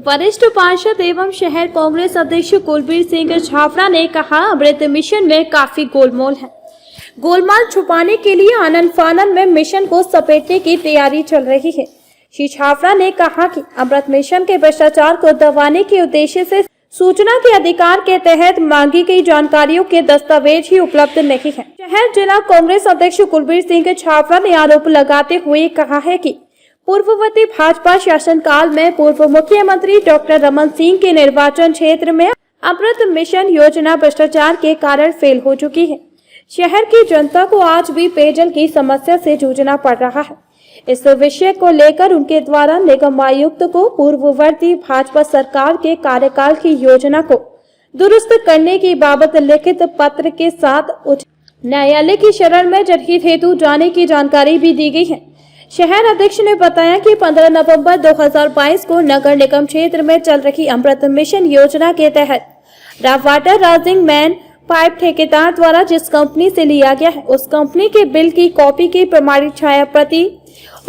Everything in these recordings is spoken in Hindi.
वरिष्ठ पार्षद एवं शहर कांग्रेस अध्यक्ष कुलबीर सिंह छावड़ा ने कहा, अमृत मिशन में काफी गोलमाल है। गोलमाल छुपाने के लिए आनन फानन में मिशन को सपेटने की तैयारी चल रही है। श्री छावड़ा ने कहा कि अमृत मिशन के भ्रष्टाचार को दबाने के उद्देश्य से सूचना के अधिकार के तहत मांगी गई जानकारियों के दस्तावेज ही उपलब्ध नहीं है। शहर जिला कांग्रेस अध्यक्ष कुलबीर सिंह छावड़ा ने आरोप लगाते हुए कहा है कि पूर्ववर्ती भाजपा शासनकाल में पूर्व मुख्यमंत्री डॉक्टर रमन सिंह के निर्वाचन क्षेत्र में अमृत मिशन योजना भ्रष्टाचार के कारण फेल हो चुकी है। शहर की जनता को आज भी पेयजल की समस्या से जूझना पड़ रहा है। इस विषय को लेकर उनके द्वारा निगम आयुक्त को पूर्ववर्ती भाजपा सरकार के कार्यकाल की योजना को दुरुस्त करने की बाबत लिखित पत्र के साथ उच्च न्यायालय की शरण में जनहित हेतु जाने की जानकारी भी दी गई है। शहर अध्यक्ष ने बताया कि 15 नवंबर 2022 को नगर निगम क्षेत्र में चल रही अमृत मिशन योजना के तहत वाटर राइजिंग मैन पाइप ठेकेदार द्वारा जिस कंपनी से लिया गया है उस कंपनी के बिल की कॉपी की प्रमाणित छाया प्रति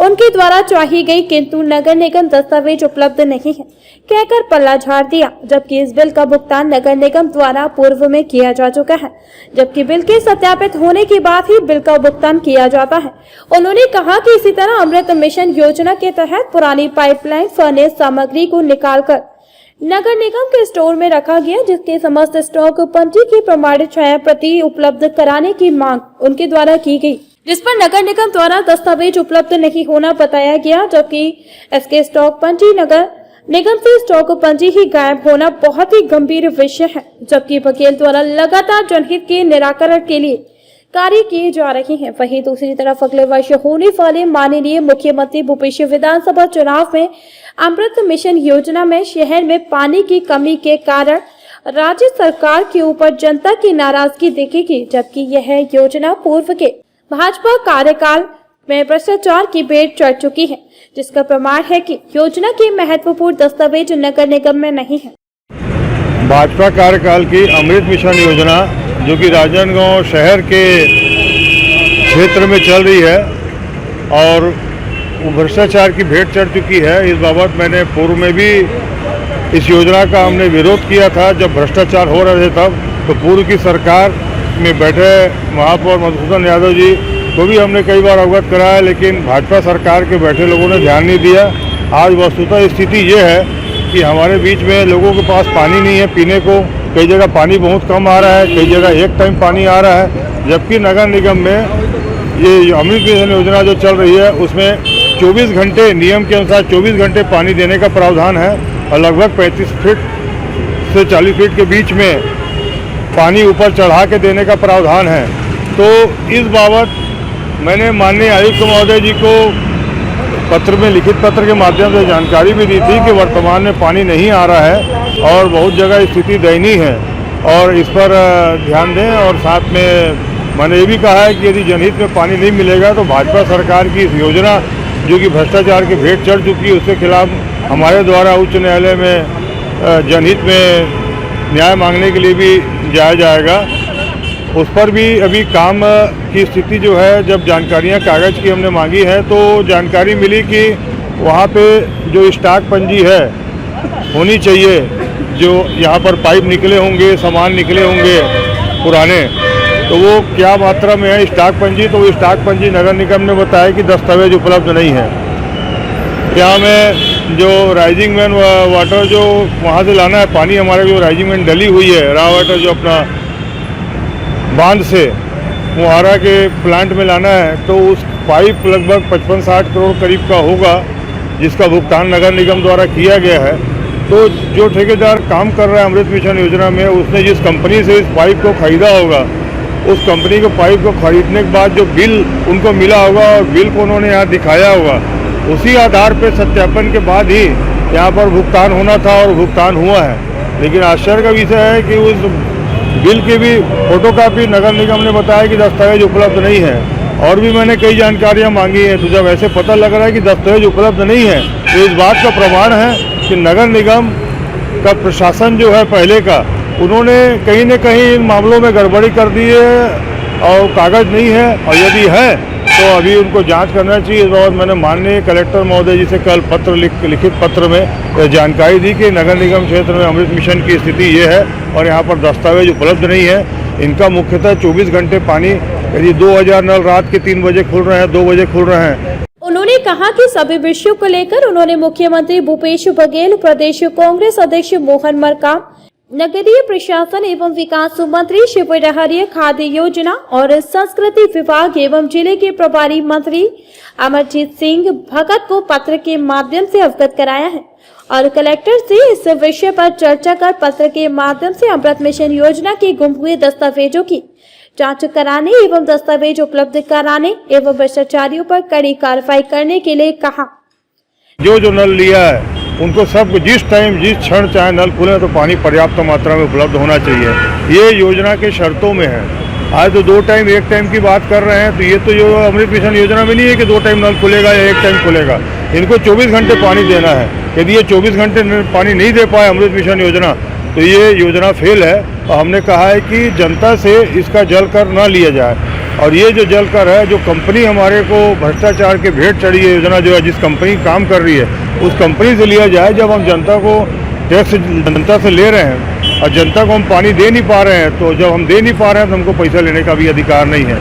उनके द्वारा चाहिए गई, किंतु नगर निगम दस्तावेज उपलब्ध नहीं है कहकर पल्ला झाड़ दिया। जबकि इस बिल का भुगतान नगर निगम द्वारा पूर्व में किया जा चुका है, जबकि बिल के सत्यापित होने के बाद ही बिल का भुगतान किया जाता है। उन्होंने कहा कि इसी तरह अमृत मिशन योजना के तहत पुरानी पाइपलाइन फर्नेस सामग्री को निकालकर नगर निगम के स्टोर में रखा गया, जिसके समस्त स्टॉक पंजी की प्रमाणित छाया प्रति उपलब्ध कराने की मांग उनके द्वारा की गई, जिस पर नगर निगम द्वारा दस्तावेज उपलब्ध नहीं होना बताया गया। जबकि इसके स्टॉक पंजी नगर निगम से स्टॉक पंजी ही गायब होना बहुत ही गंभीर विषय है। जबकि वकील द्वारा लगातार जनहित के निराकरण के लिए कार्य किए जा रहे हैं। वहीं दूसरी तरफ अगले वर्ष होने वाले माननीय मुख्यमंत्री भूपेश विधानसभा चुनाव में अमृत मिशन योजना में शहर में पानी की कमी के कारण राज्य सरकार के ऊपर जनता की नाराजगी दिखेगी। जबकि यह योजना पूर्व के भाजपा कार्यकाल में भ्रष्टाचार की भेंट चढ़ चुकी है, जिसका प्रमाण है कि योजना के महत्वपूर्ण दस्तावेज नगर निगम में नहीं है। भाजपा कार्यकाल की अमृत मिशन योजना जो कि राजनांदगांव शहर के क्षेत्र में चल रही है और भ्रष्टाचार की भेंट चढ़ चुकी है, इस बाबत मैंने पूर्व में भी इस योजना का हमने विरोध किया था। जब भ्रष्टाचार हो रहे थे तब तो पूर्व की सरकार में बैठे महापौर मधुसूदन यादव जी को भी हमने कई बार अवगत कराया, लेकिन भाजपा सरकार के बैठे लोगों ने ध्यान नहीं दिया। आज वस्तुतः स्थिति ये है कि हमारे बीच में लोगों के पास पानी नहीं है पीने को। कई जगह पानी बहुत कम आ रहा है, कई जगह एक टाइम पानी आ रहा है। जबकि नगर निगम में ये अमृत मिशन योजना जो चल रही है उसमें 24 घंटे नियम के अनुसार 24 घंटे पानी देने का प्रावधान है और लगभग 35 फीट से 40 फीट के बीच में पानी ऊपर चढ़ा के देने का प्रावधान है। तो इस बाबत मैंने माननीय आयुक्त महोदय जी को पत्र में लिखित पत्र के माध्यम से जानकारी भी दी थी कि वर्तमान में पानी नहीं आ रहा है और बहुत जगह स्थिति दयनीय है और इस पर ध्यान दें। और साथ में मैंने ये भी कहा है कि यदि जनहित में पानी नहीं मिलेगा तो भाजपा सरकार की इस योजना जो कि भ्रष्टाचार की भेंट चढ़ चुकी है उसके खिलाफ हमारे द्वारा उच्च न्यायालय में जनहित में न्याय मांगने के लिए भी जाया जाएगा। उस पर भी अभी काम की स्थिति जो है, जब जानकारियां कागज़ की हमने मांगी है तो जानकारी मिली कि वहाँ पे जो स्टॉक पंजी है होनी चाहिए, जो यहाँ पर पाइप निकले होंगे, सामान निकले होंगे पुराने, तो वो क्या मात्रा में है स्टॉक पंजी। तो वो स्टॉक पंजी नगर निगम ने बताया कि दस्तावेज उपलब्ध नहीं है। यहाँ में जो राइजिंग मैन वाटर जो वहाँ से लाना है पानी, हमारे जो राइजिंग मैन डली हुई है रॉ वाटर जो अपना बांध से मुहारा के प्लांट में लाना है, तो उस पाइप लगभग 55-60 करोड़ करीब का होगा, जिसका भुगतान नगर निगम द्वारा किया गया है। तो जो ठेकेदार काम कर रहा है अमृत मिशन योजना में, उसने जिस कंपनी से इस पाइप को खरीदा होगा, उस कंपनी को पाइप को खरीदने के बाद जो बिल उनको मिला होगा और बिल को उन्होंने यहाँ दिखाया होगा, उसी आधार पर सत्यापन के बाद ही यहाँ पर भुगतान होना था और भुगतान हुआ है। लेकिन आश्चर्य का विषय है कि उस बिल की भी फोटोकॉपी नगर निगम ने बताया कि दस्तावेज उपलब्ध नहीं है। और भी मैंने कई जानकारियां मांगी हैं, तो जब ऐसे पता लग रहा है कि दस्तावेज उपलब्ध नहीं है तो इस बात का प्रमाण है कि नगर निगम का प्रशासन जो है पहले का, उन्होंने कहीं न कहीं इन मामलों में गड़बड़ी कर दी है और कागज़ नहीं है, और यदि है तो अभी उनको जांच करना चाहिए। इस बाबत मैंने माननीय कलेक्टर महोदय जी से कल लिखित पत्र में जानकारी दी कि नगर निगम क्षेत्र में अमृत मिशन की स्थिति ये है और यहाँ पर दस्तावेज उपलब्ध नहीं है। इनका मुख्यतः 24 घंटे पानी, यदि 2000 नल रात के 3 बजे खुल रहे हैं, 2 बजे खुल रहे हैं। उन्होंने कहा कि सभी विषयों को लेकर उन्होंने मुख्यमंत्री भूपेश बघेल, प्रदेश कांग्रेस अध्यक्ष मोहन मरकाम, नगरीय प्रशासन एवं विकास मंत्री शिव डहरिया, खाद्य योजना और संस्कृति विभाग एवं जिले के प्रभारी मंत्री अमरजीत सिंह भगत को पत्र के माध्यम से अवगत कराया है और कलेक्टर से इस विषय पर चर्चा कर पत्र के माध्यम से अमृत मिशन योजना के गुम हुए दस्तावेजों की जांच कराने एवं दस्तावेज उपलब्ध कराने एवं भ्रष्टाचारियों पर कड़ी कार्रवाई करने के लिए कहा। जो नल लिया है उनको सबको जिस टाइम जिस क्षण चाहे नल खुले तो पानी पर्याप्त मात्रा में उपलब्ध होना चाहिए। ये योजना के शर्तों में है। आज तो 2 टाइम 1 टाइम की बात कर रहे हैं, तो ये तो जो अमृत मिशन योजना में नहीं है कि 2 टाइम नल खुलेगा या 1 टाइम खुलेगा। इनको 24 घंटे पानी देना है। यदि ये 24 घंटे पानी नहीं दे पाए अमृत मिशन योजना तो ये योजना फेल है। और हमने कहा है कि जनता से इसका जल कर न लिया जाए और ये जो जल कर है, जो कंपनी हमारे को भ्रष्टाचार के भेंट चढ़ी है योजना, जो है जिस कंपनी काम कर रही है उस कंपनी से लिया जाए। जब हम जनता को टैक्स जनता से ले रहे हैं और जनता को हम पानी दे नहीं पा रहे हैं, तो जब हम दे नहीं पा रहे हैं तो हमको पैसा लेने का भी अधिकार नहीं है।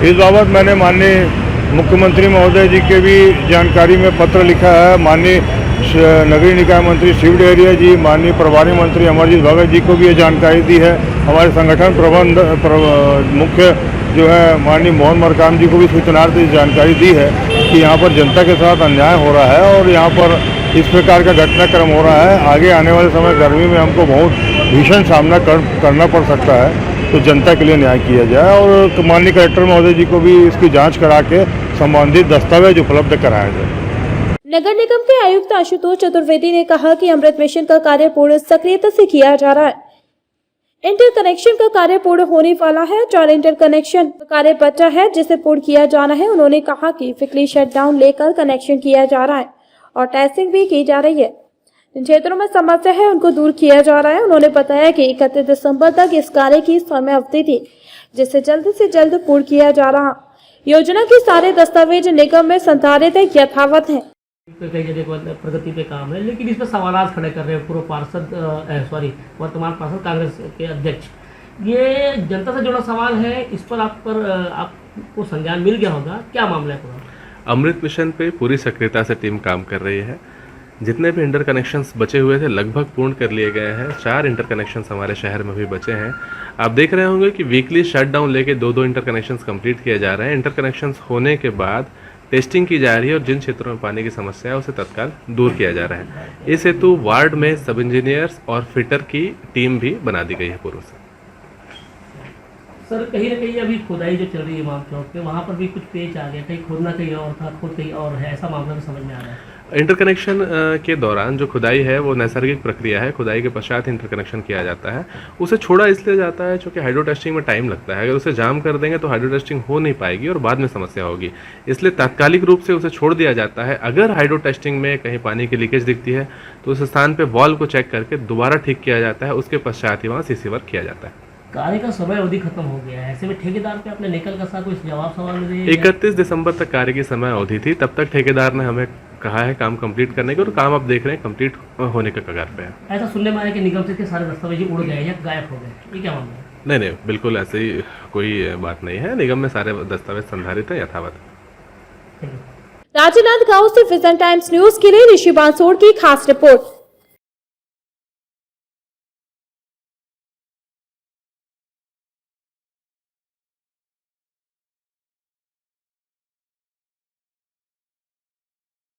इस बाबत मैंने माननीय मुख्यमंत्री महोदय जी के भी जानकारी में पत्र लिखा है। माननीय नगरीय निकाय मंत्री शिव डहरिया जी, माननीय प्रभारी मंत्री अमरजीत भगत जी को भी ये जानकारी दी है। हमारे संगठन मुख्य जो है माननीय मोहन मरकाम जी को भी सूचनार्थ जानकारी दी है कि यहाँ पर जनता के साथ अन्याय हो रहा है और यहाँ पर इस प्रकार का घटनाक्रम हो रहा है। आगे आने वाले समय गर्मी में हमको बहुत भीषण सामना करना पड़ सकता है, तो जनता के लिए न्याय किया जाए और माननीय कलेक्टर महोदय जी को भी इसकी जाँच करा के संबंधित दस्तावेज उपलब्ध कराया जाए। नगर निगम के आयुक्त आशुतोष चतुर्वेदी ने कहा कि अमृत मिशन का कार्य पूर्ण सक्रियता से किया जा रहा है। इंटर कनेक्शन का कार्य पूर्ण होने वाला है। 4 इंटर कनेक्शन का कार्य बचा है जिसे पूर्ण किया जाना है। उन्होंने कहा कि वीकली शटडाउन लेकर कनेक्शन किया जा रहा है और टेस्टिंग भी की जा रही है। जिन क्षेत्रों में समस्या है उनको दूर किया जा रहा है। उन्होंने बताया कि 31 दिसंबर तक इस कार्य की समय अवधि थी जिसे जल्द से जल्द पूर्ण किया जा रहा। योजना के सारे दस्तावेज निगम में संधारित यथावत है। कई जगह प्रगति पे काम है, लेकिन इस पर सवाल खड़े कर रहे हैं पूर्व पार्षद वर्तमान पार्षद कांग्रेस के अध्यक्ष। ये जनता से जुड़ा सवाल है, इस पर आपको संज्ञान मिल गया होगा, क्या मामला है पूरा? अमृत मिशन पे पूरी सक्रियता से टीम काम कर रही है। जितने भी इंटर कनेक्शंस बचे हुए थे लगभग पूर्ण कर लिए गए हैं। 4 इंटर कनेक्शंस हमारे शहर में भी बचे हैं। आप देख रहे होंगे कि वीकली शटडाउन लेके 2-2 इंटर कनेक्शंस कंप्लीट किए जा रहे हैं। इंटर कनेक्शंस होने के बाद टेस्टिंग की जा रही है और जिन क्षेत्रों में पानी की समस्या है उसे तत्काल दूर किया जा रहा है। इस हेतु वार्ड में सब इंजीनियर्स और फिटर की टीम भी बना दी गई है पूर्व से। सर, कहीं ना कहीं अभी खुदाई जो चल रही है माम चौक पे, वहाँ पर भी कुछ पेच आ गया, कहीं खोदना कहीं और था, खुद कहीं और है, ऐसा मामला भी समझ में आ रहा है। इंटरकनेक्शन के दौरान जो खुदाई है वो नैसर्गिक प्रक्रिया है। खुदाई के पश्चात इंटरकनेक्शन किया जाता है। उसे छोड़ा इसलिए जाता है क्योंकि हाइड्रो टेस्टिंग में टाइम लगता है। अगर उसे जाम कर देंगे तो हाइड्रो टेस्टिंग हो नहीं पाएगी और बाद में समस्या होगी, इसलिए तात्कालिक रूप से उसे छोड़ दिया जाता है। अगर हाइड्रो टेस्टिंग में कहीं पानी की लीकेज दिखती है तो उस स्थान पर वॉल्व को चेक करके दोबारा ठीक किया जाता है। उसके पश्चात ही वहाँ सीसी वर्क किया जाता है। कार्य का समय अवधि खत्म हो गया है, ऐसे में ठेकेदार पे आपने निकल का कोई जवाब सवाल दिए? 31 दिसंबर तक कार्य की समय अवधि थी, तब तक ठेकेदार ने हमें कहा है काम कंप्लीट करने के, और काम आप देख रहे हैं कंप्लीट होने के कगार पे है। ऐसा सुनने में आया कि निगम से के सारे दस्तावेज उड़ गए या गायब हो गए, ये क्या मामला है? नहीं, बिल्कुल ऐसी कोई बात नहीं है। निगम में सारे दस्तावेज संधारित है, यथावत। राजनांदगांव से विजन टाइम्स न्यूज के लिए ऋषि बांसोड़ की खास रिपोर्ट।